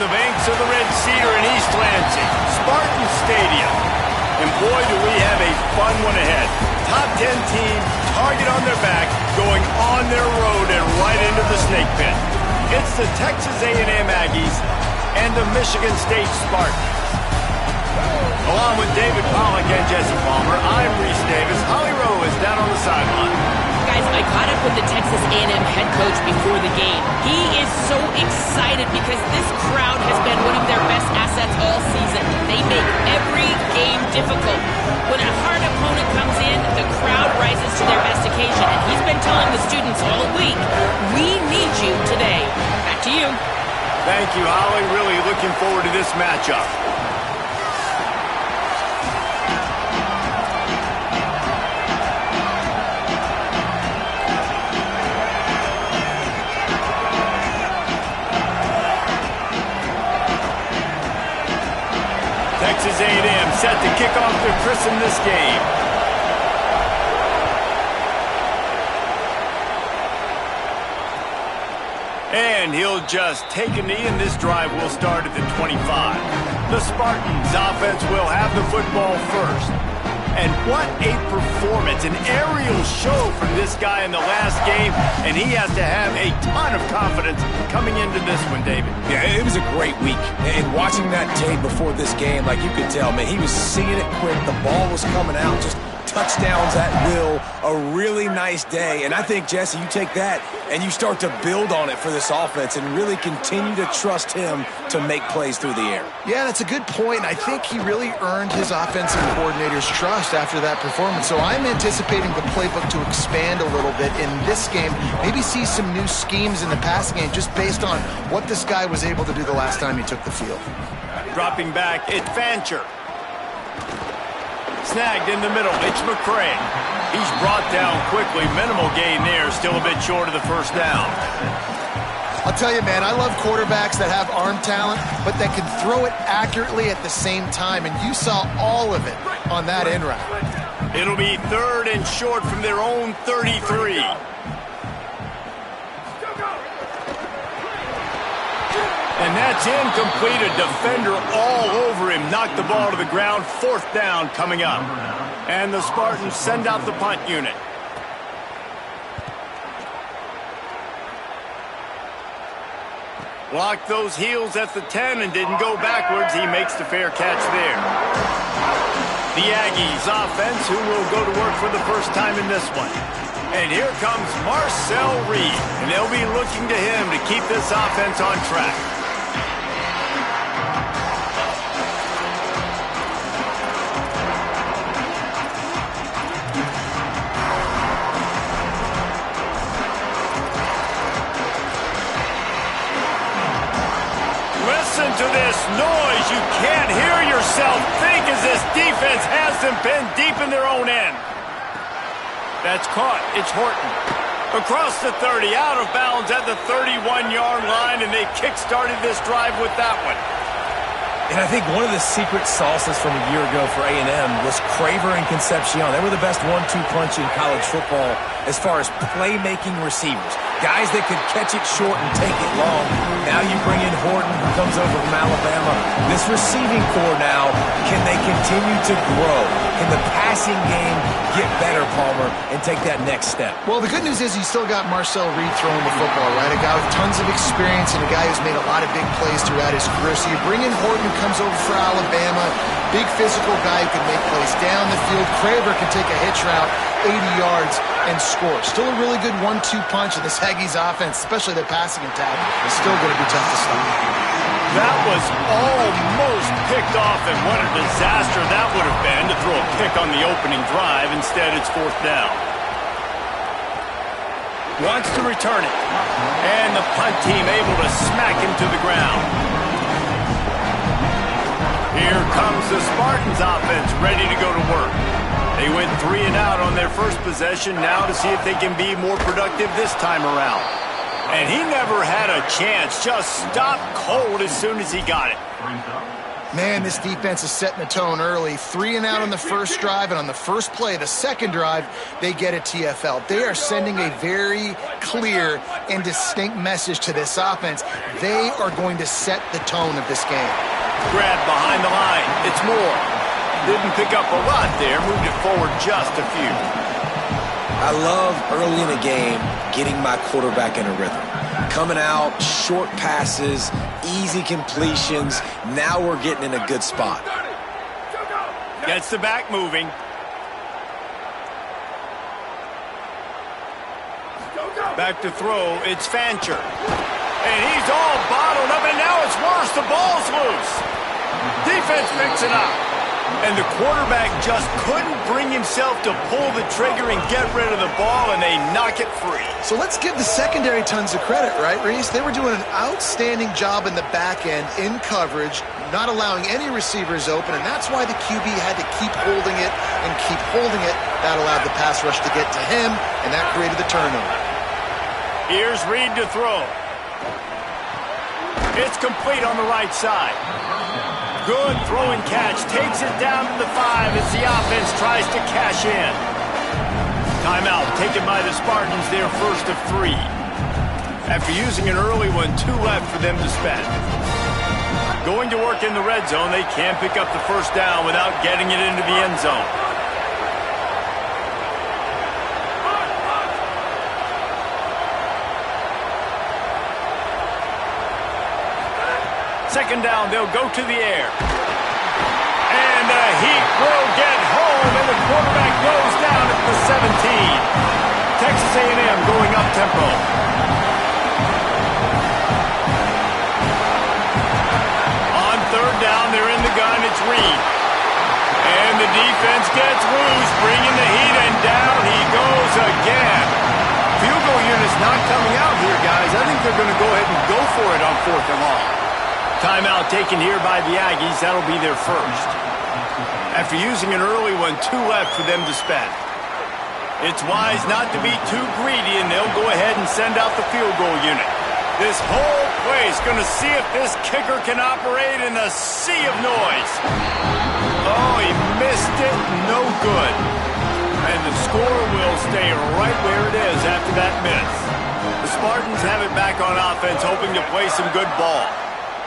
the banks of the Red Cedar in East Lansing, Spartan Stadium. And boy, do we have a fun one ahead. Top 10 team, target on their back, going on their road and right into the snake pit. It's the Texas A&M Aggies and the Michigan State Spartans. Along with David Pollack and Jesse Palmer, I'm Reese Davis. Holly Rowe is down on the sideline. Guys, I caught up with the Texas A&M head coach before the game. He is so excited because this crowd has been one of their best assets all season. They make every game difficult. When a hard opponent comes in, the crowd rises to their best occasion. And he's been telling the students all week, we need you today. Back to you. Thank you, Holly. Really looking forward to this matchup. Texas A&M set to kick off their christen this game. And he'll just take a knee, and this drive will start at the 25. The Spartans offense will have the football first. And what a performance, an aerial show from this guy in the last game, and he has to have a ton of confidence coming into this one, David. Yeah, it was a great week. And watching that tape before this game, like you could tell, man, he was seeing it quick. The ball was coming out, just touchdowns at will, a really nice day. And I think, Jesse, you take that and you start to build on it for this offense and really continue to trust him to make plays through the air. Yeah, that's a good point. I think he really earned his offensive coordinator's trust after that performance. So I'm anticipating the playbook to expand a little bit in this game, maybe see some new schemes in the passing game just based on what this guy was able to do the last time he took the field. Dropping back, it's Fancher. Snagged in the middle, it's McCray. He's brought down quickly. Minimal gain there, still a bit short of the first down. I'll tell you, man, I love quarterbacks that have arm talent, but that can throw it accurately at the same time, and you saw all of it on that in route. It'll be 3rd and short from their own 33. And that's incomplete. A defender all over him. Knocked the ball to the ground. 4th down coming up. And the Spartans send out the punt unit. Blocked those heels at the 10 and didn't go backwards. He makes the fair catch there. The Aggies offense, who will go to work for the first time in this one. And here comes Marcel Reed. And they'll be looking to him to keep this offense on track. Listen to this noise. You can't hear yourself think as this defense has them pinned deep in their own end. That's caught. It's Horton. Across the 30, out of bounds at the 31-yard line, and they kick-started this drive with that one. And I think one of the secret sauces from a year ago for A&M was Craver and Concepcion. They were the best 1-2 punch in college football as far as playmaking receivers. Guys that could catch it short and take it long. Now you bring in Horton, who comes over from Alabama. This receiving core now, can they continue to grow? Can the passing game get better, Palmer, and take that next step? Well, the good news is you still got Marcel Reed throwing the football, right? A guy with tons of experience and a guy who's made a lot of big plays throughout his career. So you bring in Horton, who comes over for Alabama. Big physical guy who can make plays down the field. Craver can take a hitch route 80 yards and score. Still a really good 1-2 punch, and this Aggies offense, especially their passing attack, is still going to be tough to stop. That was almost picked off, and what a disaster that would have been to throw a pick on the opening drive. Instead, it's 4th down. Wants to return it. And the punt team able to smack him to the ground. Here comes the Spartans offense ready to go to work. They went 3 and out on their first possession, now to see if they can be more productive this time around. And he never had a chance, just stopped cold as soon as he got it. Man, this defense is setting the tone early. 3 and out on the first drive, and on the first play, the second drive, they get a TFL. They are sending a very clear and distinct message to this offense. They are going to set the tone of this game. Grab behind the line. It's Moore. Didn't pick up a lot there. Moved it forward just a few. I love early in the game getting my quarterback in a rhythm. Coming out, short passes, easy completions. Now we're getting in a good spot. Gets the back moving. Back to throw. It's Fancher. And he's all bottled up, and now it's worse. The ball's loose. Defense picks it up. And the quarterback just couldn't bring himself to pull the trigger and get rid of the ball, and they knock it free. So let's give the secondary tons of credit, right, Reese? They were doing an outstanding job in the back end, in coverage, not allowing any receivers open, and that's why the QB had to keep holding it and keep holding it. That allowed the pass rush to get to him, and that created the turnover. Here's Reed to throw. It's complete on the right side. Good throw and catch. Takes it down to the 5 as the offense tries to cash in. Timeout taken by the Spartans, their first of 3. After using an early one, 2 left for them to spend. Going to work in the red zone, they can't pick up the first down without getting it into the end zone. Second down, they'll go to the air. And the heat will get home, and the quarterback goes down at the 17. Texas A&M going up tempo. On third down, they're in the gun. It's Reed. And the defense gets loose, bringing the heat, and down he goes again. Field goal unit's not coming out here, guys. I think they're going to go ahead and go for it on 4th and long. Timeout taken here by the Aggies. That'll be their first. After using an early one, 2 left for them to spend. It's wise not to be too greedy, and they'll go ahead and send out the field goal unit. This whole place going to see if this kicker can operate in a sea of noise. Oh, he missed it. No good. And the score will stay right where it is after that miss. The Spartans have it back on offense, hoping to play some good ball.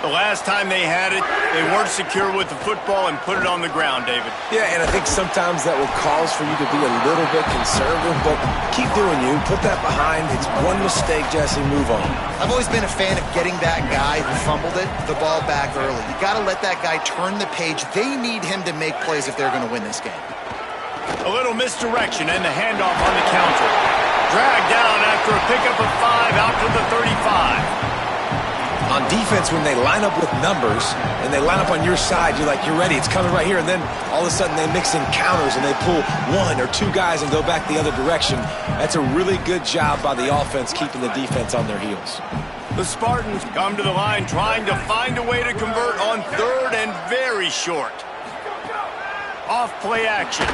The last time they had it, they weren't secure with the football and put it on the ground, David. Yeah, and I think sometimes that will cause for you to be a little bit conservative, but keep doing you. Put that behind. It's one mistake, Jesse. Move on. I've always been a fan of getting that guy who fumbled it, the ball back early. You got to let that guy turn the page. They need him to make plays if they're going to win this game. A little misdirection and the handoff on the counter. Dragged down after a pickup of 5 out to the 35. On defense, when they line up with numbers and they line up on your side, you're like, you're ready, it's coming right here. And then all of a sudden they mix in counters and they pull 1 or 2 guys and go back the other direction. That's a really good job by the offense keeping the defense on their heels. The Spartans come to the line trying to find a way to convert on 3rd and very short. Off play action.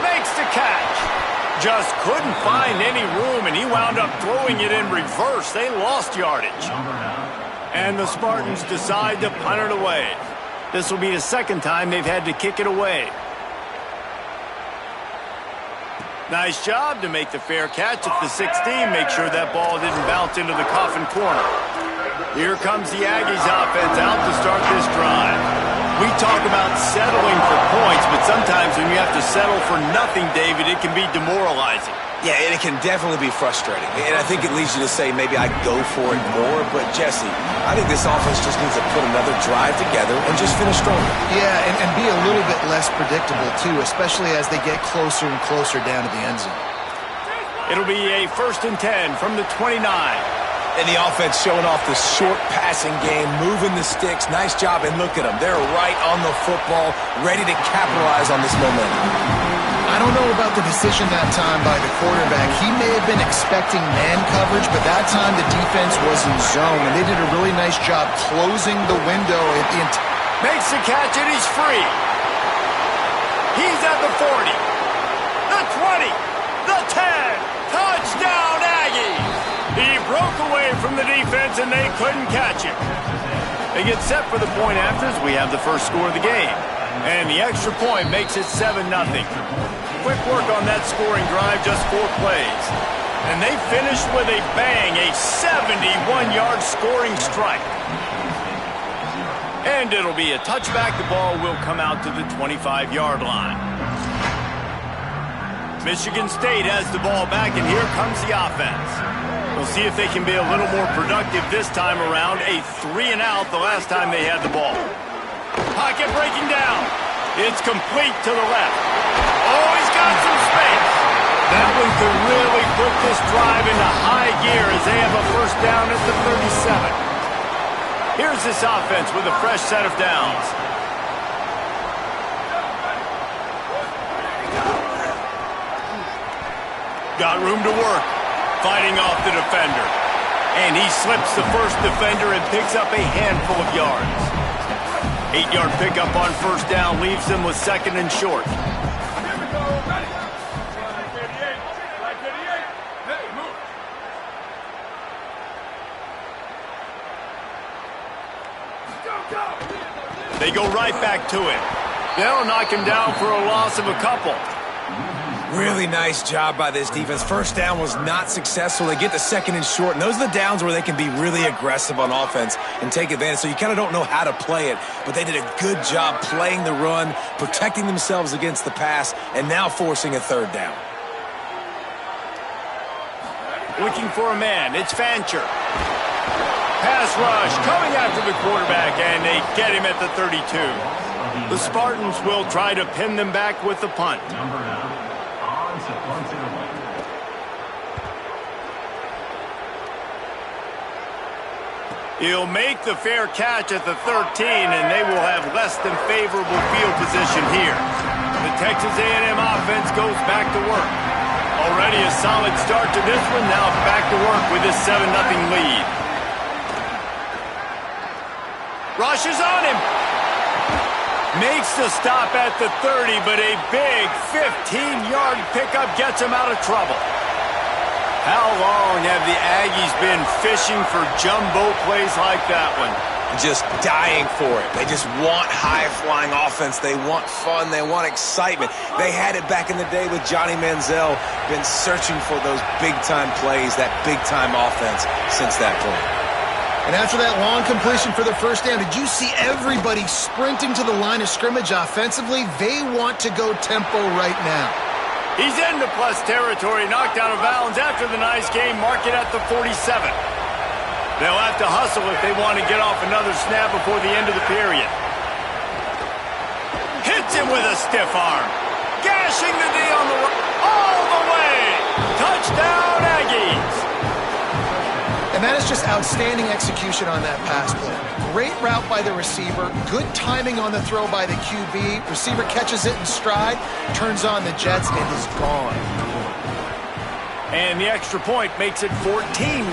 Makes the catch. Just couldn't find any room, and he wound up throwing it in reverse. They lost yardage. And the Spartans decide to punt it away. This will be the second time they've had to kick it away. Nice job to make the fair catch at the 16. Make sure that ball didn't bounce into the coffin corner. Here comes the Aggies offense out to start this drive. We talk about settling for points, but sometimes when you have to settle for nothing, David, it can be demoralizing. Yeah, and it can definitely be frustrating. And I think it leads you to say maybe I go for it more. But, Jesse, I think this offense just needs to put another drive together and just finish stronger. Yeah, and be a little bit less predictable, too, especially as they get closer and closer down to the end zone. It'll be a 1st and 10 from the 29. And the offense showing off the short passing game, moving the sticks. Nice job, and look at them. They're right on the football, ready to capitalize on this momentum. I don't know about the decision that time by the quarterback. He may have been expecting man coverage, but that time the defense was in zone, and they did a really nice job closing the window. Makes the catch, and he's free. He's at the 40, the 20, the 10. Touchdown, Aggies! He broke away from the defense, and they couldn't catch him. They get set for the point afters. We have the first score of the game. And the extra point makes it 7-0. Quick work on that scoring drive, just 4 plays. And they finished with a bang, a 71-yard scoring strike. And it'll be a touchback. The ball will come out to the 25-yard line. Michigan State has the ball back, and here comes the offense. We'll see if they can be a little more productive this time around. A 3-and-out the last time they had the ball. Pocket breaking down. It's complete to the left. Oh, he's got some space. That one could really put this drive into high gear as they have a first down at the 37. Here's this offense with a fresh set of downs. Got room to work. Fighting off the defender. And he slips the first defender and picks up a handful of yards. 8-yard pickup on first down leaves them with 2nd and short. They go right back to it. They'll knock him down for a loss of a couple. Really nice job by this defense. First down was not successful. They get the 2nd and short, and those are the downs where they can be really aggressive on offense and take advantage. So you kind of don't know how to play it, but they did a good job playing the run, protecting themselves against the pass, and now forcing a 3rd down. Looking for a man. It's Fancher. Pass rush coming after the quarterback, and they get him at the 32. The Spartans will try to pin them back with the punt. He'll make the fair catch at the 13, and they will have less than favorable field position here. The Texas A&M offense goes back to work. Already a solid start to this one, now back to work with this 7-0 lead. Rushes on him. Makes the stop at the 30, but a big 15-yard pickup gets him out of trouble. How long have the Aggies been fishing for jumbo plays like that one? Just dying for it. They just want high-flying offense. They want fun. They want excitement. They had it back in the day with Johnny Manziel. Been searching for those big-time plays, that big-time offense since that point. And after that long completion for the first down, did you see everybody sprinting to the line of scrimmage offensively? They want to go tempo right now. He's into plus territory, knocked out of bounds after the nice game, mark it at the 47. They'll have to hustle if they want to get off another snap before the end of the period. Hits him with a stiff arm. Gashing the D on the all the way. Touchdown, Aggies. And that is just outstanding execution on that pass play. Great route by the receiver. Good timing on the throw by the QB. Receiver catches it in stride, turns on the jets, and is gone. And the extra point makes it 14-0.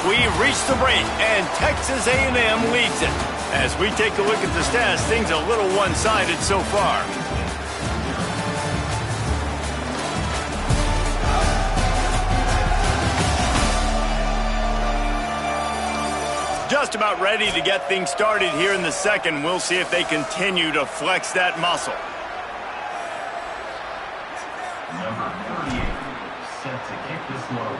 We've reached the break, and Texas A&M leads it. As we take a look at the stats, things a little one-sided so far. Just about ready to get things started here in the second. We'll see if they continue to flex that muscle. Number 38, set to kick this one.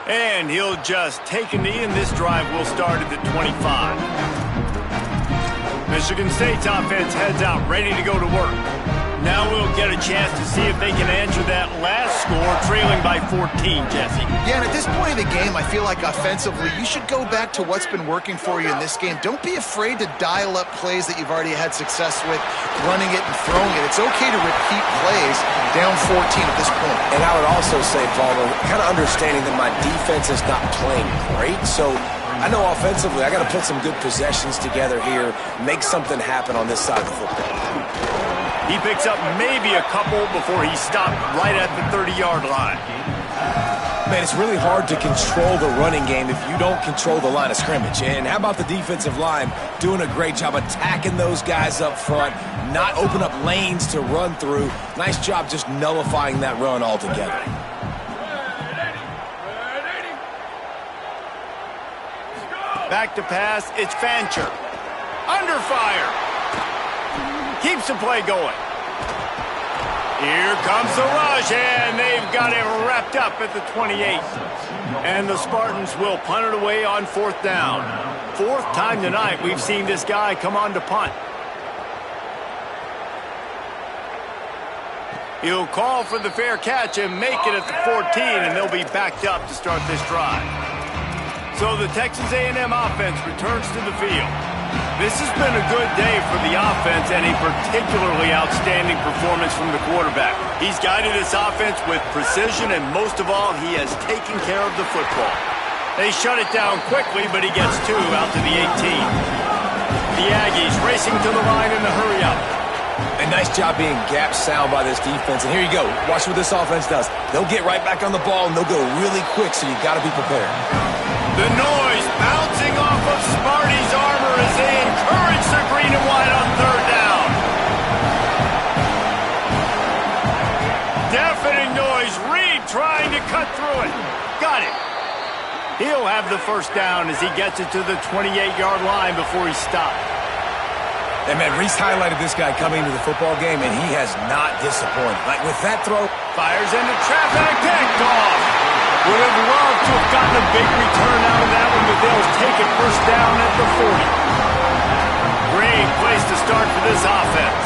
And he'll just take a knee, and this drive will start at the 25. Michigan State's offense heads out, ready to go to work. Now we'll get a chance to see if they can answer that last score, trailing by 14, Jesse. Yeah, and at this point of the game, I feel like offensively, you should go back to what's been working for you in this game. Don't be afraid to dial up plays that you've already had success with, running it and throwing it. It's okay to repeat plays down 14 at this point. And I would also say, Palmer, kind of understanding that my defense is not playing great, so I know offensively I got to put some good possessions together here, make something happen on this side of the football. He picks up maybe a couple before he stopped right at the 30-yard line. Man, it's really hard to control the running game if you don't control the line of scrimmage. And how about the defensive line doing a great job attacking those guys up front, not open up lanes to run through. Nice job just nullifying that run altogether. Back to pass, it's Fancher. Under fire. Keeps the play going. Here comes the rush, and they've got it wrapped up at the 28. And the Spartans will punt it away on 4th down. 4th time tonight we've seen this guy come on to punt. He'll call for the fair catch and make it at the 14, and they'll be backed up to start this drive. So the Texas A&M offense returns to the field. This has been a good day for the offense and a particularly outstanding performance from the quarterback. He's guided this offense with precision, and most of all, he has taken care of the football. They shut it down quickly, but he gets 2 out to the 18. The Aggies racing to the line in the hurry-up. A nice job being gap sound by this defense. And here you go. Watch what this offense does. They'll get right back on the ball, and they'll go really quick, so you got to be prepared. The noise bouncing off of Sparty's armor as they encourage the green and white on 3rd down. Deafening noise. Reed trying to cut through it. Got it. He'll have the 1st down as he gets it to the 28-yard line before he stopped. And, man, Reese highlighted this guy coming into the football game, and he has not disappointed. Like, with that throw. Fires into traffic, picked off. Would have loved to have gotten a big return out of that one, but they'll take it 1st down at the 40. Great place to start for this offense.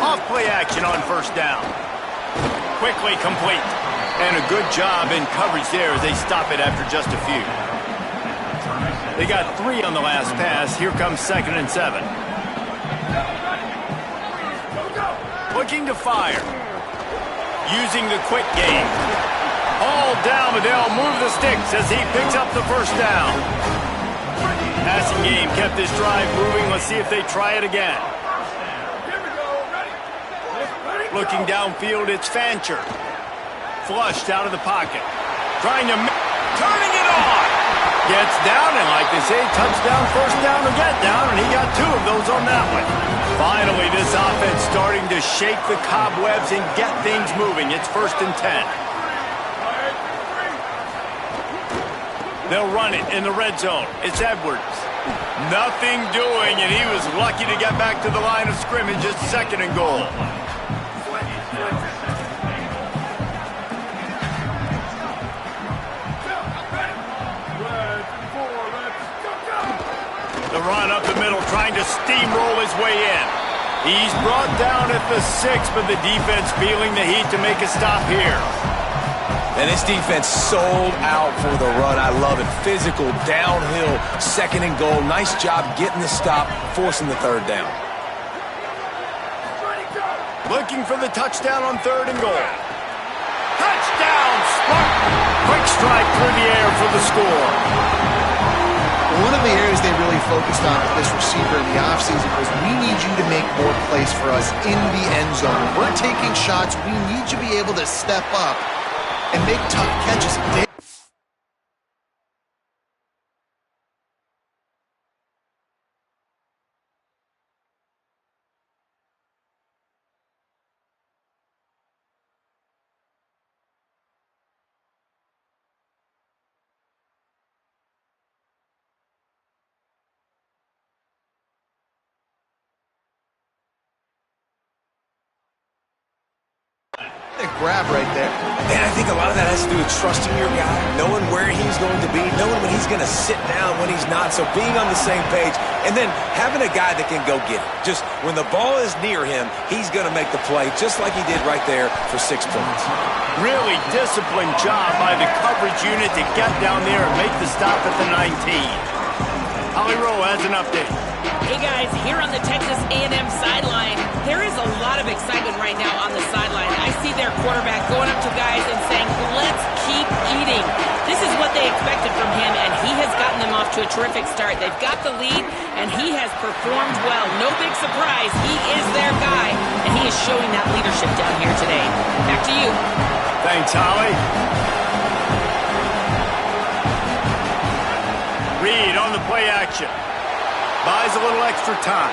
Off play action on 1st down. Quickly complete. And a good job in coverage there as they stop it after just a few. They got 3 on the last pass. Here comes 2nd and 7. Looking to fire. Using the quick game. All down, but they'll move the sticks as he picks up the 1st down. Passing game kept this drive moving. Let's see if they try it again. Looking downfield, it's Fancher. Flushed out of the pocket. Trying to... turning it on! Gets down, and like they say, touchdown, 1st down, or get down, and he got 2 of those on that one. Finally, this offense starting to shake the cobwebs and get things moving. It's 1st and 10. They'll run it in the red zone. It's Edwards. Nothing doing, and he was lucky to get back to the line of scrimmage at 2nd and goal. The run up the middle, trying to steamroll his way in. He's brought down at the 6, but the defense feeling the heat to make a stop here. And this defense sold out for the run. I love it. Physical, downhill, 2nd and goal. Nice job getting the stop, forcing the 3rd down. Looking for the touchdown on 3rd and goal. Touchdown, Spartan! Quick strike through the air for the score. One of the areas they really focused on with this receiver in the offseason was, we need you to make more plays for us in the end zone. When we're taking shots, we need you to be able to step up and make tough catches. Grab right there. And I think a lot of that has to do with trusting your guy, knowing where he's going to be, knowing when he's going to sit down, when he's not. So being on the same page, and then having a guy that can go get it. Just when the ball is near him, he's going to make the play, just like he did right there for 6 points. Really disciplined job by the coverage unit to get down there and make the stop at the 19. Holly Rowe has an update. Hey guys, here on the Texas A&M sideline, there is a lot of excitement right now on the sideline. I see their quarterback going up to guys and saying, let's keep eating. This is what they expected from him, and he has gotten them off to a terrific start. They've got the lead, and he has performed well. No big surprise. He is their guy, and he is showing that leadership down here today. Back to you. Thanks, Holly. Reed on the play action. Buys a little extra time.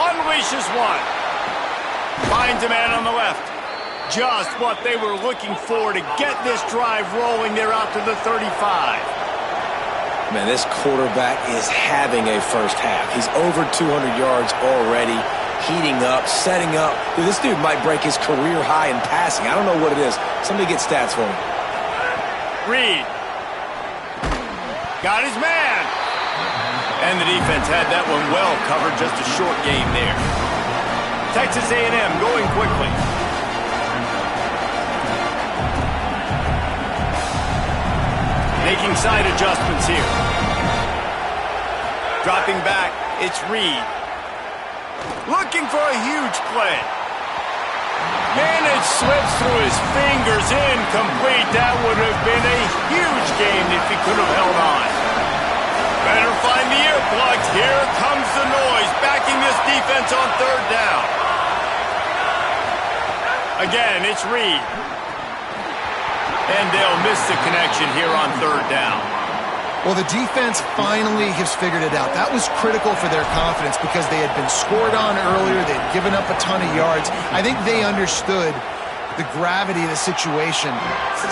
Unleashes one. Finds a man on the left. Just what they were looking for to get this drive rolling there out to the 35. Man, this quarterback is having a first half. He's over 200 yards already, heating up, setting up. Dude, this dude might break his career high in passing. I don't know what it is. Somebody get stats for him. Reed. Got his man. And the defense had that one well covered. Just a short game there. Texas A&M going quickly. Making side adjustments here. Dropping back, it's Reed. Looking for a huge play. And it slips through his fingers, incomplete. That would have been a huge game if he could have held on. Better find the earplugs. Here comes the noise, backing this defense on third down. Again, it's Reed. And they'll miss the connection here on third down. Well, the defense finally has figured it out. That was critical for their confidence because they had been scored on earlier. They had given up a ton of yards. I think they understood the gravity of the situation.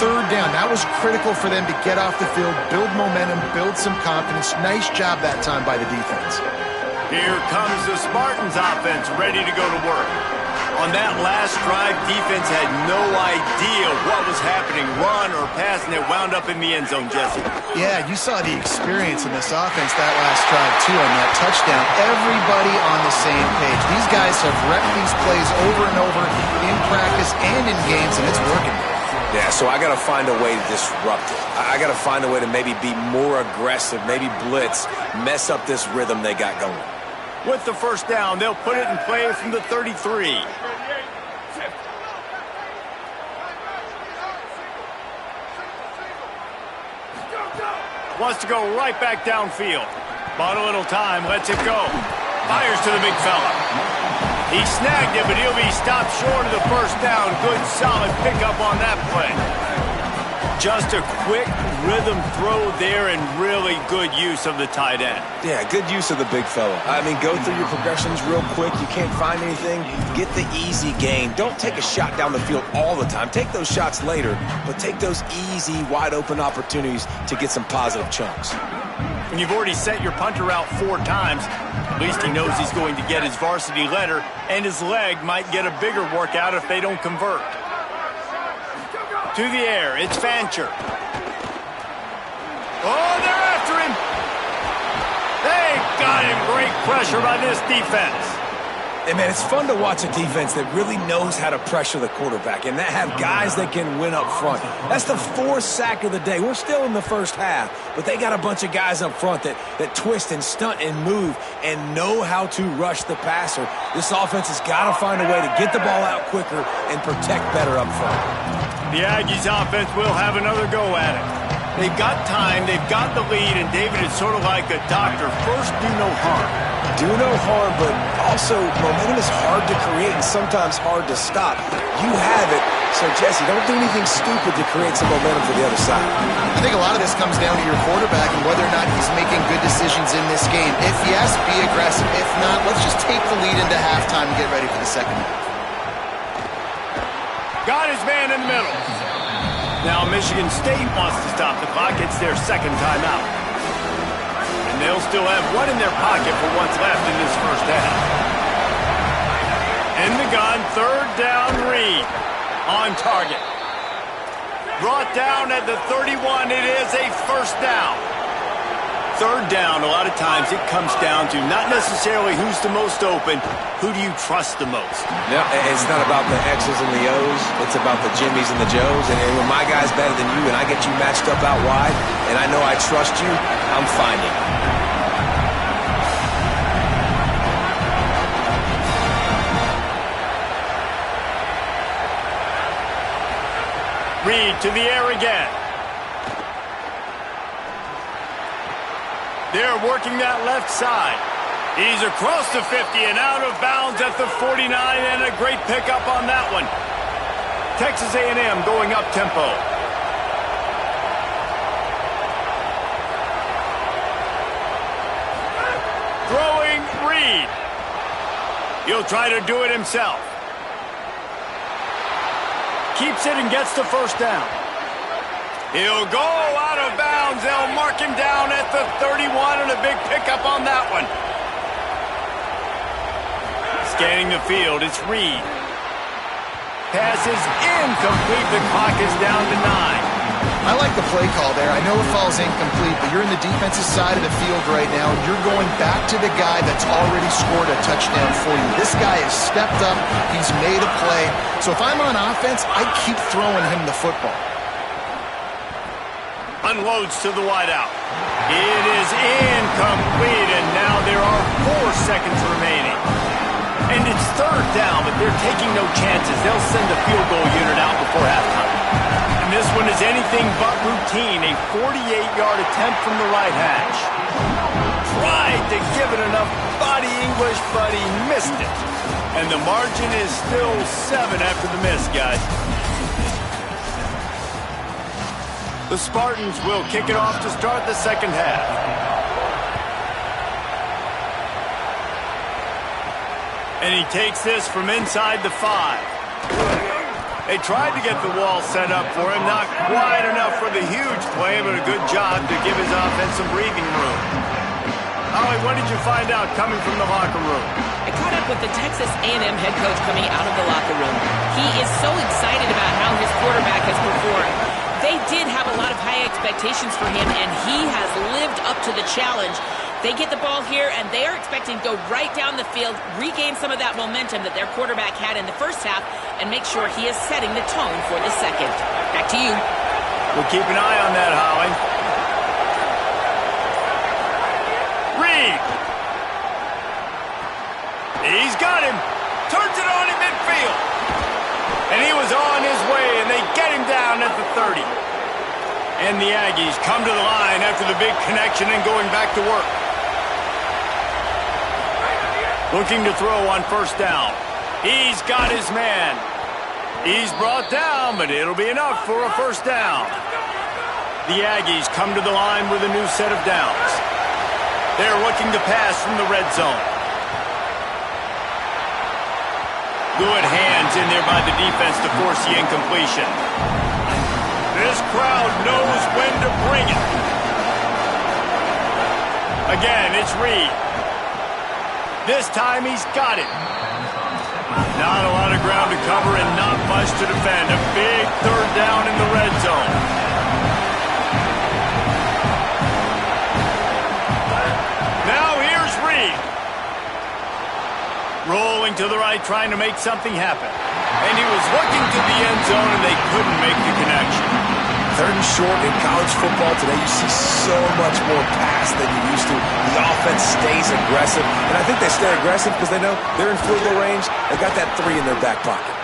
Third down, that was critical for them to get off the field, build momentum, build some confidence. Nice job that time by the defense. Here comes the Spartans offense ready to go to work. On that last drive, defense had no idea what was happening, run or pass, and it wound up in the end zone, Jesse. Yeah, you saw the experience in this offense that last drive, too, on that touchdown. Everybody on the same page. These guys have repped these plays over and over in practice and in games, and it's working. Yeah, so I got to find a way to disrupt it. I got to find a way to maybe be more aggressive, maybe blitz, mess up this rhythm they got going. With the first down, they'll put it in play from the 33. Wants to go right back downfield. Bought a little time, lets it go. Fires to the big fella. He snagged it, but he'll be stopped short of the first down. Good, solid pickup on that play. Just a quick rhythm throw there and really good use of the tight end. Yeah, good use of the big fella. I mean, go through your progressions real quick. You can't find anything. Get the easy gain. Don't take a shot down the field all the time. Take those shots later, but take those easy, wide-open opportunities to get some positive chunks. When you've already sent your punter out 4 times, at least he knows he's going to get his varsity letter, and his leg might get a bigger workout if they don't convert. To the air, it's Fancher. Oh, they're after him. They got him. Great pressure by this defense. Hey, man, it's fun to watch a defense that really knows how to pressure the quarterback and that have guys that can win up front. That's the 4th sack of the day. We're still in the first half, but they got a bunch of guys up front that twist and stunt and move and know how to rush the passer. This offense has got to find a way to get the ball out quicker and protect better up front. The Aggies offense will have another go at it. They've got time, they've got the lead, and David is sort of like a doctor. First, do no harm. Do no harm, but also momentum is hard to create and sometimes hard to stop. You have it, so Jesse, don't do anything stupid to create some momentum for the other side. I think a lot of this comes down to your quarterback and whether or not he's making good decisions in this game. If yes, be aggressive. If not, let's just take the lead into halftime and get ready for the second half. Got his man in the middle. Now Michigan State wants to stop the clock. It's their second timeout. And they'll still have one in their pocket for what's left in this first half. In the gun, third down, Reed. On target. Brought down at the 31. It is a first down. Third down, a lot of times it comes down to not necessarily who's the most open, who do you trust the most? Yeah, it's not about the X's and the O's. It's about the Jimmies and the Joes. And when my guy's better than you and I get you matched up out wide and I know I trust you, I'm finding. Reed to the air again. They're working that left side. He's across the 50 and out of bounds at the 49, and a great pickup on that one. Texas A&M going up tempo. Throwing Reed. He'll try to do it himself. Keeps it and gets the first down. He'll go out of bounds. They'll mark him down at the 31, and a big pickup on that one. Scanning the field, it's Reed. Pass is incomplete. The clock is down to 9. I like the play call there. I know it falls incomplete, but you're in the defensive side of the field right now, and you're going back to the guy that's already scored a touchdown for you. This guy has stepped up. He's made a play. So if I'm on offense, I keep throwing him the football. Unloads to the wideout. It is incomplete, and now there are 4 seconds remaining. And it's third down, but they're taking no chances. They'll send the field goal unit out before halftime. And this one is anything but routine. A 48-yard attempt from the right hash. Tried to give it enough body English, but he missed it. And the margin is still 7 after the miss, guys. The Spartans will kick it off to start the second half. And he takes this from inside the 5. They tried to get the wall set up for him. Not quite enough for the huge play, but a good job to give his offense some breathing room. Ollie, what did you find out coming from the locker room? I caught up with the Texas A&M head coach coming out of the locker room. He is so excited about how his quarterback has performed. They did have a lot of high expectations for him, and he has lived up to the challenge. They get the ball here, and they are expecting to go right down the field, regain some of that momentum that their quarterback had in the first half, and make sure he is setting the tone for the second. Back to you. We'll keep an eye on that, Holly. Reed. He's got him. Turns it on in midfield. And he was on his way, and they get him down at the 30. And the Aggies come to the line after the big connection and going back to work. Looking to throw on first down. He's got his man. He's brought down, but it'll be enough for a first down. The Aggies come to the line with a new set of downs. They're looking to pass from the red zone. Good hands in there by the defense to force the incompletion. This crowd knows when to bring it. Again, it's Reed. This time he's got it. Not a lot of ground to cover and not much to defend. A big third down in the red zone. Now here's Reed. Rolling to the right, trying to make something happen. And he was looking to the end zone, and they couldn't make the connection. Third and short in college football today, you see so much more pass than you used to. The offense stays aggressive, and I think they stay aggressive because they know they're in field goal range. They got that 3 in their back pocket.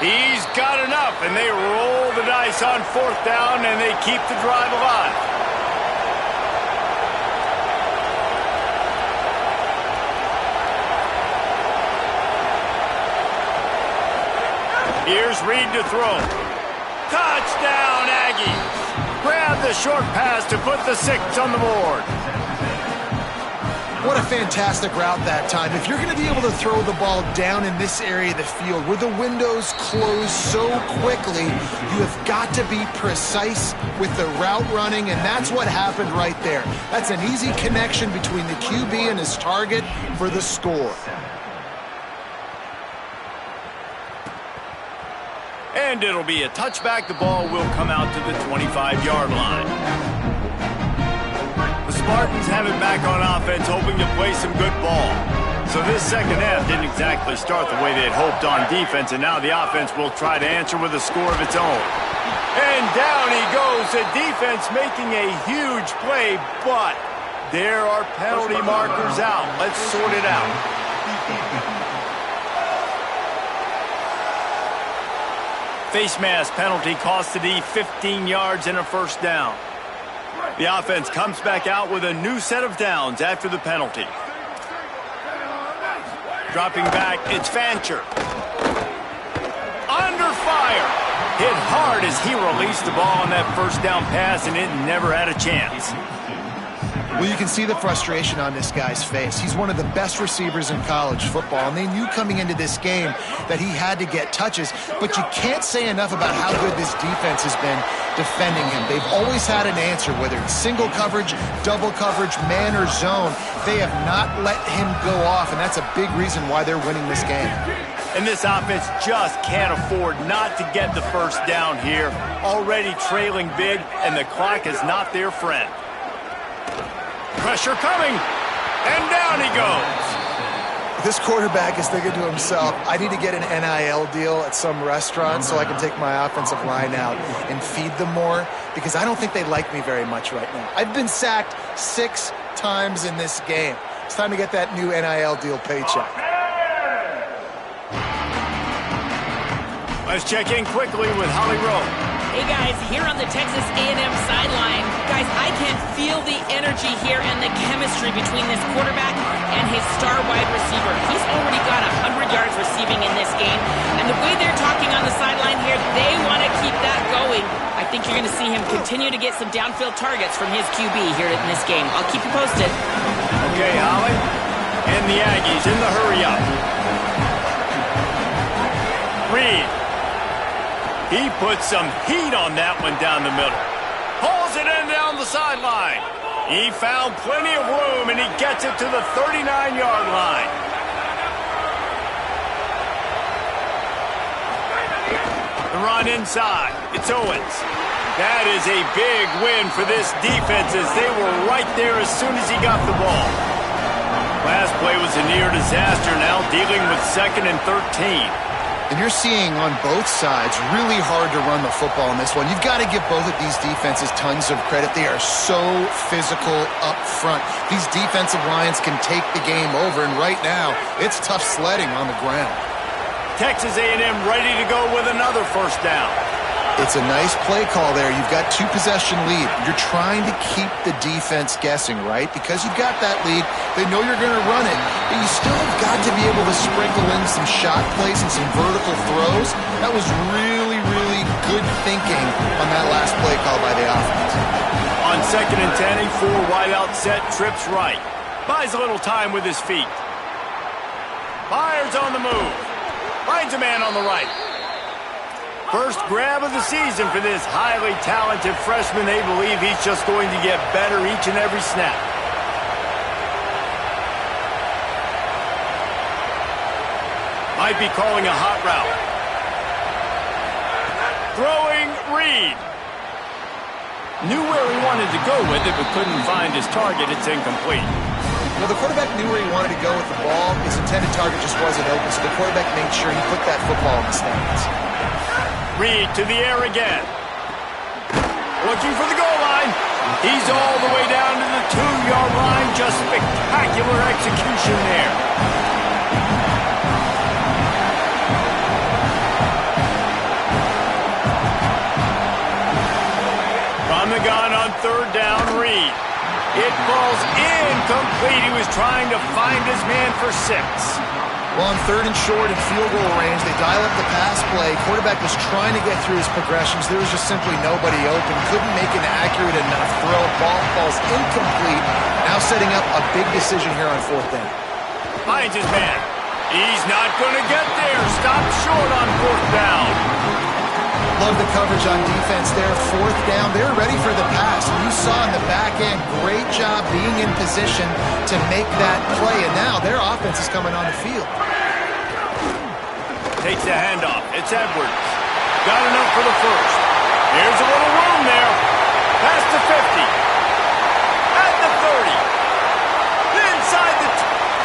He's got enough, and they roll the dice on fourth down, and they keep the drive alive. Here's Reed to throw. Touchdown, Aggies. Grab the short pass to put the 6 on the board. What a fantastic route that time. If you're going to be able to throw the ball down in this area of the field where the windows close so quickly, you have got to be precise with the route running, and that's what happened right there. That's an easy connection between the QB and his target for the score. And it'll be a touchback. The ball will come out to the 25-yard line. The Spartans have it back on offense, hoping to play some good ball. So this second half didn't exactly start the way they had hoped on defense, and now the offense will try to answer with a score of its own. And down he goes. The defense making a huge play, but there are penalty markers out. Let's sort it out. Face mask penalty cost the D 15 yards and a first down. The offense comes back out with a new set of downs after the penalty. Dropping back, it's Fancher. Under fire. Hit hard as he released the ball on that first down pass, and it never had a chance. Well, you can see the frustration on this guy's face. He's one of the best receivers in college football, and they knew coming into this game that he had to get touches, but you can't say enough about how good this defense has been defending him. They've always had an answer, whether it's single coverage, double coverage, man or zone. They have not let him go off, and that's a big reason why they're winning this game. And this offense just can't afford not to get the first down here. Already trailing big, and the clock is not their friend. Pressure coming, and down he goes. This quarterback is thinking to himself, I need to get an NIL deal at some restaurant so I can take my offensive line out and feed them more, because I don't think they like me very much right now. I've been sacked 6 times in this game. It's time to get that new NIL deal paycheck. Let's check in quickly with Holly Rowe. Hey guys, here on the Texas A&M sideline, guys, I can feel the energy here and the chemistry between this quarterback and his star wide receiver. He's already got 100 yards receiving in this game, and the way they're talking on the sideline here, they want to keep that going. I think you're going to see him continue to get some downfield targets from his QB here in this game. I'll keep you posted. Okay, Holly, and the Aggies in the hurry up. Reed. He puts some heat on that one down the middle. Pulls it in down the sideline. He found plenty of room, and he gets it to the 39-yard line. The run inside. It's Owens. That is a big win for this defense, as they were right there as soon as he got the ball. Last play was a near disaster, now dealing with 2nd and 13. And you're seeing on both sides really hard to run the football in this one. You've got to give both of these defenses tons of credit. They are so physical up front. These defensive lines can take the game over, and right now, it's tough sledding on the ground. Texas A&M ready to go with another first down. It's a nice play call there. You've got 2-possession lead. You're trying to keep the defense guessing, right? Because you've got that lead. They know you're going to run it, but you still have got to be able to sprinkle in some shot plays and some vertical throws. That was really, really good thinking on that last play call by the offense. On 2nd and 10, a 4-wideout set, trips right. Buys a little time with his feet. Fires on the move. Finds a man on the right. First grab of the season for this highly talented freshman. They believe he's just going to get better each and every snap. Might be calling a hot route. Throwing Reed. Knew where he wanted to go with it, but couldn't find his target. It's incomplete. Well, the quarterback knew where he wanted to go with the ball. His intended target just wasn't open, so the quarterback made sure he put that football in the stands. Reed to the air again. Looking for the goal line. He's all the way down to the 2-yard line. Just spectacular execution there. From the gun on 3rd down, Reed. It falls incomplete. He was trying to find his man for 6. Well, on 3rd and short and field goal range, they dial up the pass play. Quarterback was trying to get through his progressions. There was just simply nobody open. Couldn't make an accurate enough throw. Ball falls incomplete. Now setting up a big decision here on 4th down. Finds his man. He's not going to get there. Stopped short on 4th down. Love the coverage on defense there. 4th down. They were ready for the pass. And you saw in the back end, great job being in position to make that play. And now their offense is coming on the field. Takes the handoff. It's Edwards. Got enough for the first. Here's a little room there. Past the 50. At the 30. Inside the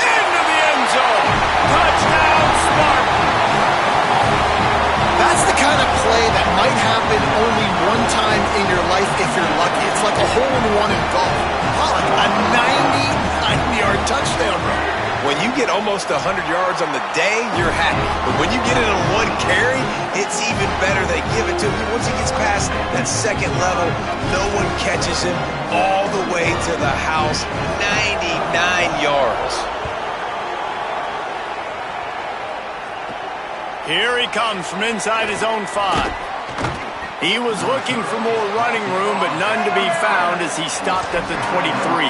into the end zone. Touchdown, Spartan. That's the kind of play that might happen only one time in your life if you're lucky. It's like a hole-in-one in golf. Pollock, a 99-yard touchdown run. When you get almost 100 yards on the day, you're happy. But when you get it on one carry, it's even better. They give it to him. Once he gets past that 2nd level, no one catches him all the way to the house. 99 yards. Here he comes from inside his own 5. He was looking for more running room, but none to be found as he stopped at the 23.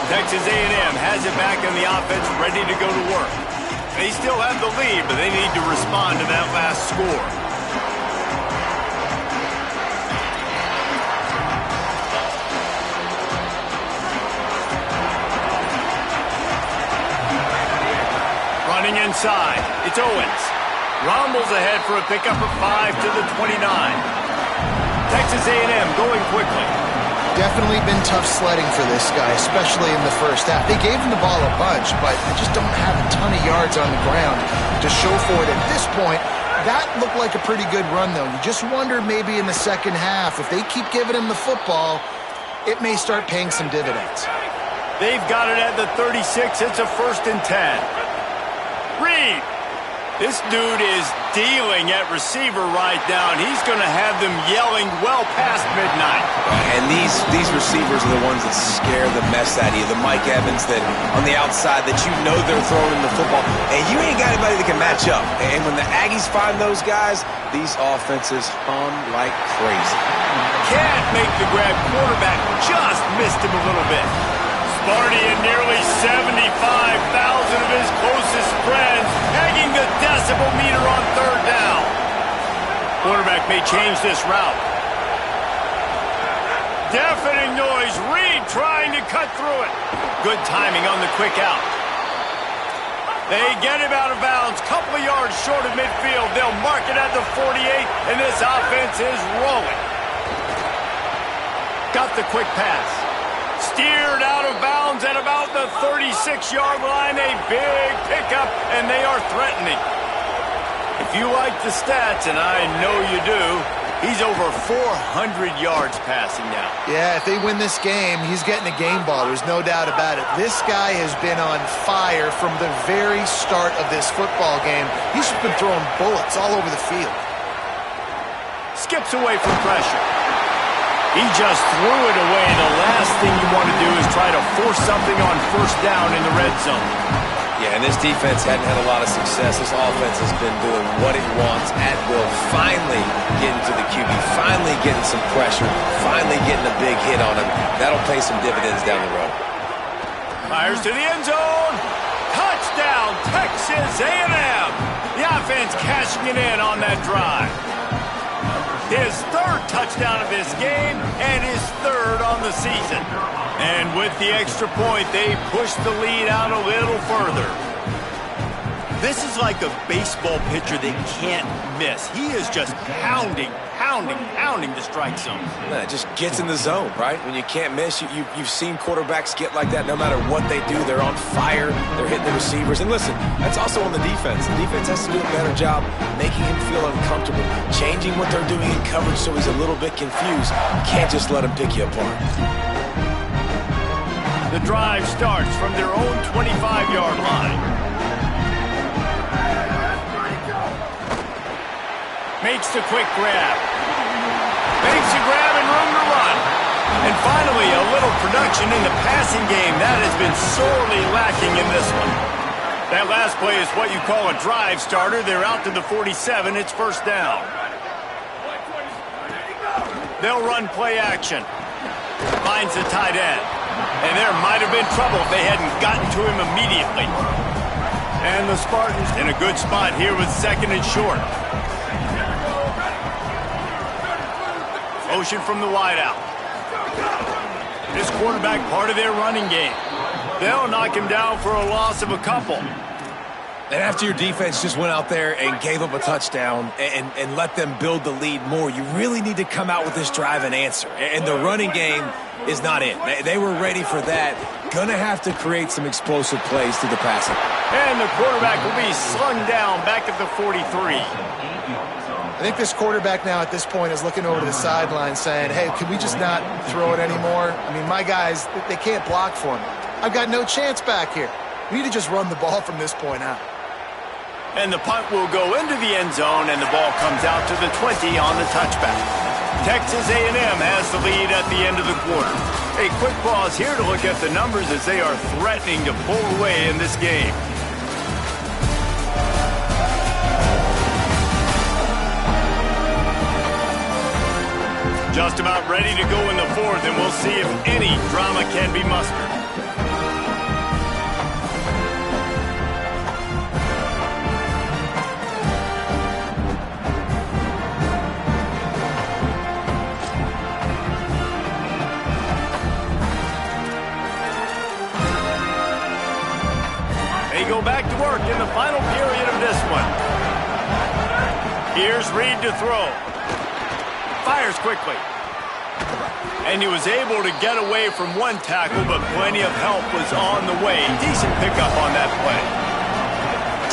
Texas A&M has it back on the offense, ready to go to work. They still have the lead, but they need to respond to that last score. Running inside, it's Owens. Rumbles ahead for a pickup of 5 to the 29. Texas A&M going quickly. Definitely been tough sledding for this guy, especially in the first half. They gave him the ball a bunch, but they just don't have a ton of yards on the ground to show for it at this point. That looked like a pretty good run, though. You just wonder maybe in the second half, if they keep giving him the football, it may start paying some dividends. They've got it at the 36. It's a 1st and 10. Reed. This dude is dealing at receiver right now, and he's going to have them yelling well past midnight. And these receivers are the ones that scare the mess out of you. The Mike Evans that on the outside that you know they're throwing the football, and you ain't got anybody that can match up. And when the Aggies find those guys, these offenses hum like crazy. Can't make the grab. Quarterback just missed him a little bit. Sparty and nearly 75,000 of his closest friends pegging the decibel meter on 3rd down. Quarterback may change this route. Deafening noise. Reed trying to cut through it. Good timing on the quick out. They get him out of bounds. Couple of yards short of midfield. They'll mark it at the 48, and this offense is rolling. Got the quick pass. Steered out of bounds at about the 36-yard line. A big pickup, and they are threatening. If you like the stats, and I know you do, he's over 400 yards passing now. Yeah, if they win this game, he's getting a game ball. There's no doubt about it. This guy has been on fire from the very start of this football game. He's just been throwing bullets all over the field. Skips away from pressure. He just threw it away. The last thing you want to do is try to force something on 1st down in the red zone. Yeah, and this defense hadn't had a lot of success. This offense has been doing what it wants at will. Finally getting to the QB, finally getting some pressure, finally getting a big hit on him. That'll pay some dividends down the road. Fires to the end zone. Touchdown, Texas A&M. The offense cashing it in on that drive. His 3rd touchdown of this game and his 3rd on the season. And with the extra point, they push the lead out a little further. This is like a baseball pitcher that can't miss. He is just pounding the strike zone. Yeah, it just gets in the zone, right? When you can't miss, you've seen quarterbacks get like that no matter what they do. They're on fire. They're hitting the receivers. And listen, that's also on the defense. The defense has to do a better job making him feel uncomfortable, changing what they're doing in coverage so he's a little bit confused. Can't just let him pick you apart. The drive starts from their own 25-yard line. Makes the quick grab. Makes a grab and room to run. And finally, a little production in the passing game. That has been sorely lacking in this one. That last play is what you call a drive starter. They're out to the 47. It's 1st down. They'll run play action. Finds the tight end. And there might have been trouble if they hadn't gotten to him immediately. And the Spartans in a good spot here with 2nd and short. Motion from the wideout. This quarterback part of their running game. They'll knock him down for a loss of a couple. And after your defense just went out there and gave up a touchdown and let them build the lead more, you really need to come out with this drive and answer. And the running game is not it. They were ready for that. Gonna have to create some explosive plays through the passing. And the quarterback will be slung down back at the 43. I think this quarterback now at this point is looking over to the sideline saying, hey, can we just not throw it anymore? I mean, my guys, they can't block for me. I've got no chance back here. We need to just run the ball from this point out. And the punt will go into the end zone, and the ball comes out to the 20 on the touchback. Texas A&M has the lead at the end of the quarter. A quick pause here to look at the numbers as they are threatening to pull away in this game. Just about ready to go in the fourth, and we'll see if any drama can be mustered. They go back to work in the final period of this one. Here's Reed to throw. Fires quickly. And he was able to get away from one tackle, but plenty of help was on the way. Decent pickup on that play.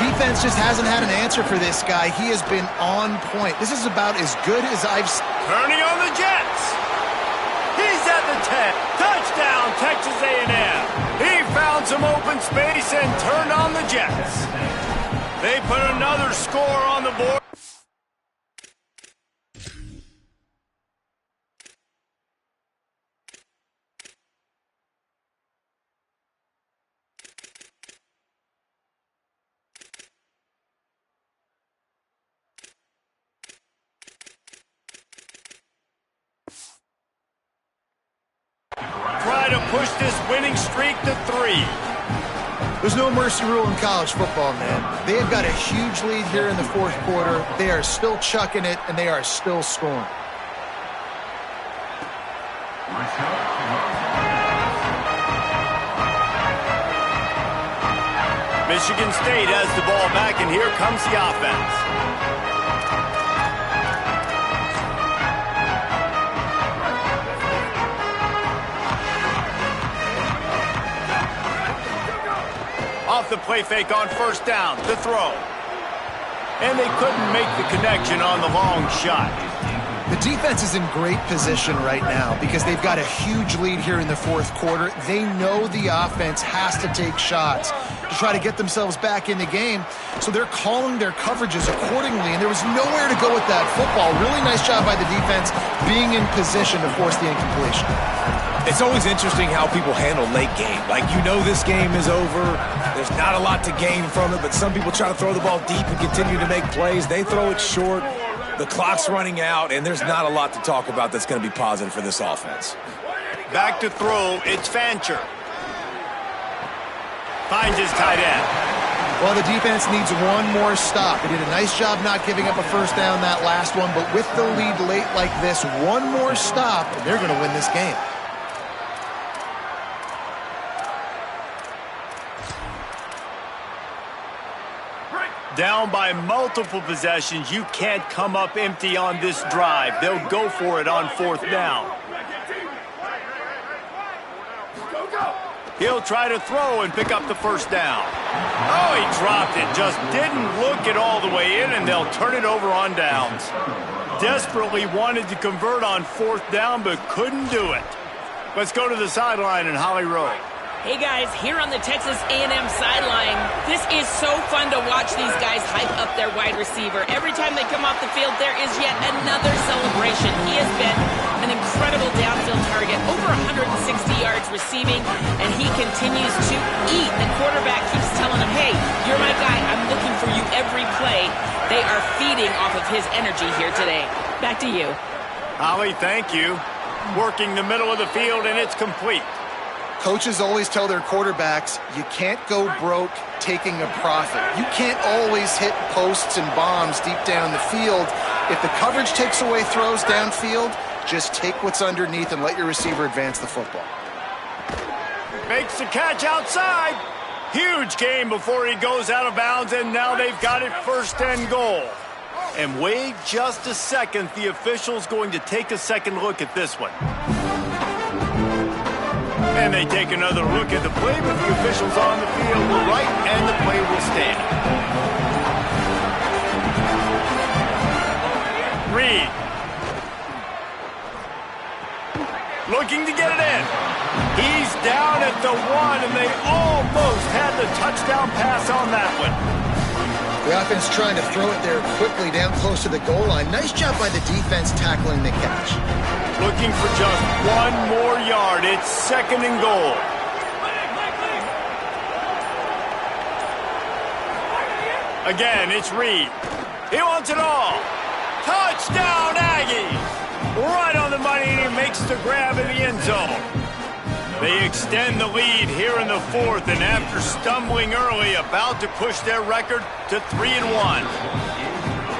Defense just hasn't had an answer for this guy. He has been on point. This is about as good as I've seen. Turning on the Jets. He's at the 10. Touchdown, Texas A&M. He found some open space and turned on the Jets. They put another score on the board. Try to push this winning streak to 3. There's no mercy rule in college football, man. They have got a huge lead here in the fourth quarter. They are still chucking it, and they are still scoring. Michigan State has the ball back, and here comes the offense. Off the play fake on first down, the throw. And they couldn't make the connection on the long shot. The defense is in great position right now because they've got a huge lead here in the fourth quarter. They know the offense has to take shots to try to get themselves back in the game, so they're calling their coverages accordingly, and there was nowhere to go with that football. Really nice job by the defense being in position to force the incompletion. It's always interesting how people handle late game. Like, you know this game is over. There's not a lot to gain from it, but some people try to throw the ball deep and continue to make plays. They throw it short. The clock's running out, and there's not a lot to talk about that's going to be positive for this offense. Back to throw, it's Fancher. Finds his tight end. Well, the defense needs one more stop. They did a nice job not giving up a first down that last one, but with the lead late like this, one more stop, and they're going to win this game. Down by multiple possessions, you can't come up empty on this drive. They'll go for it on fourth down. He'll try to throw and pick up the first down. Oh, he dropped it. Just didn't look it all the way in, and they'll turn it over on downs. Desperately wanted to convert on fourth down, but couldn't do it. Let's go to the sideline in Holly Rowe. Hey guys, here on the Texas A&M sideline, this is so fun to watch these guys hype up their wide receiver. Every time they come off the field, there is yet another celebration. He has been an incredible downfield target, over 160 yards receiving, and he continues to eat. The quarterback keeps telling him, hey, you're my guy, I'm looking for you every play. They are feeding off of his energy here today. Back to you. Holly, thank you. Working the middle of the field, and it's complete. Coaches always tell their quarterbacks, you can't go broke taking a profit. You can't always hit posts and bombs deep down the field. If the coverage takes away throws downfield, just take what's underneath and let your receiver advance the football. Makes the catch outside. Huge game before he goes out of bounds, and now they've got it first and goal. And wait just a second. The official's going to take a second look at this one. And they take another look at the play, but the officials on the field were right, and the play will stand. Reed. Looking to get it in. He's down at the 1, and they almost had the touchdown pass on that one. The offense trying to throw it there quickly down close to the goal line. Nice job by the defense tackling the catch. Looking for just one more yard. It's second and goal. Again, it's Reed. He wants it all. Touchdown, Aggies! Right on the money to grab in the end zone. They extend the lead here in the fourth, and after stumbling early, about to push their record to 3-1.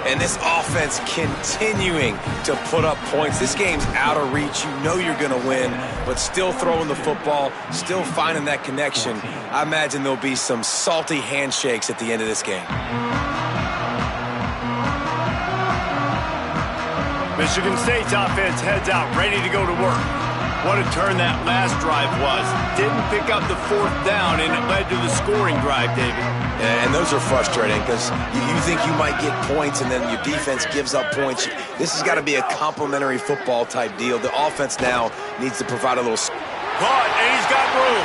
And this offense continuing to put up points. This game's out of reach. You know you're going to win, but still throwing the football, still finding that connection. I imagine there'll be some salty handshakes at the end of this game. Michigan State's offense heads out, ready to go to work. What a turn that last drive was. Didn't pick up the fourth down, and it led to the scoring drive, David. Yeah, and those are frustrating because you think you might get points, and then your defense gives up points. This has got to be a complimentary football type deal. The offense now needs to provide a little... Caught, and he's got room.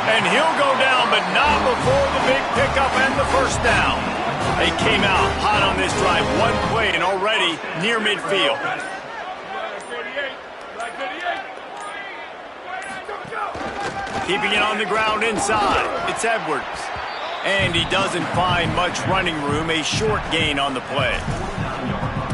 And he'll go down, but not before the big pickup and the first down. They came out hot on this drive, one play, and already near midfield. Keeping it on the ground inside. It's Edwards. And he doesn't find much running room. A short gain on the play.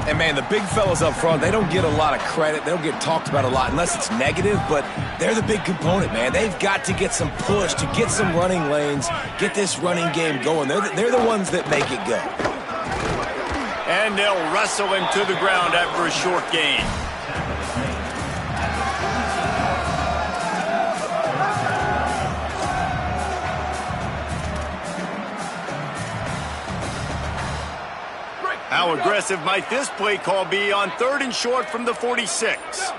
And, man, the big fellas up front, they don't get a lot of credit. They don't get talked about a lot unless it's negative, but they're the big component, man. They've got to get some push, to get some running lanes, get this running game going. They're the ones that make it go. And they'll wrestle him to the ground after a short gain. How aggressive might this play call be on 3rd and short from the 46?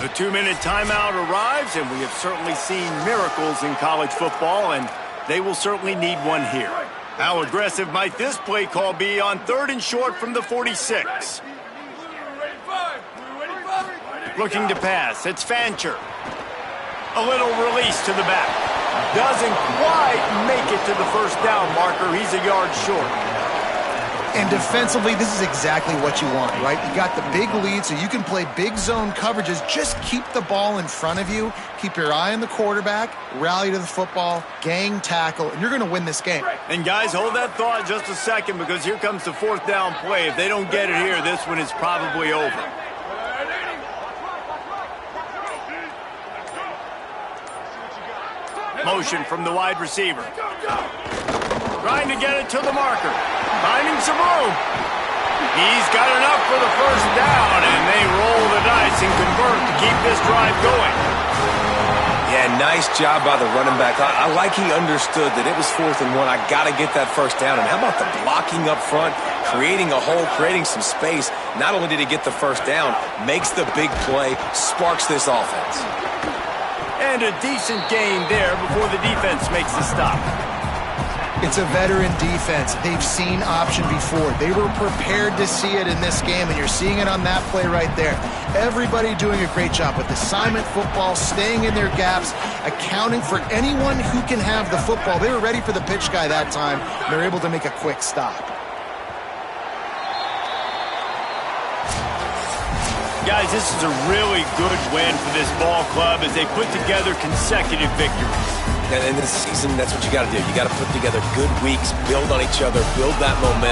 The 2-minute timeout arrives, and we have certainly seen miracles in college football, and they will certainly need one here. How aggressive might this play call be on 3rd and short from the 46? Looking to pass, it's Fancher. A little release to the back. Doesn't quite make it to the first down marker. He's a yard short. And defensively, this is exactly what you want, right? You got the big lead, so you can play big zone coverages. Just keep the ball in front of you. Keep your eye on the quarterback. Rally to the football. Gang tackle. And you're going to win this game. And, guys, hold that thought just a second, because here comes the 4th down play. If they don't get it here, this one is probably over. Motion from the wide receiver. Trying to get it to the marker. Finding some room. He's got enough for the first down, and they roll the dice and convert to keep this drive going. Yeah, nice job by the running back. I like he understood that it was 4th and 1. I got to get that first down. And how about the blocking up front, creating a hole, creating some space. Not only did he get the first down, makes the big play, sparks this offense. And a decent gain there before the defense makes the stop. It's a veteran defense. They've seen option before. They were prepared to see it in this game, and you're seeing it on that play right there. Everybody doing a great job with assignment football, staying in their gaps, accounting for anyone who can have the football. They were ready for the pitch guy that time. They're able to make a quick stop. Guys, this is a really good win for this ball club as they put together consecutive victories. And in this season, that's what you got to do. You got to put together good weeks, build on each other, build that momentum.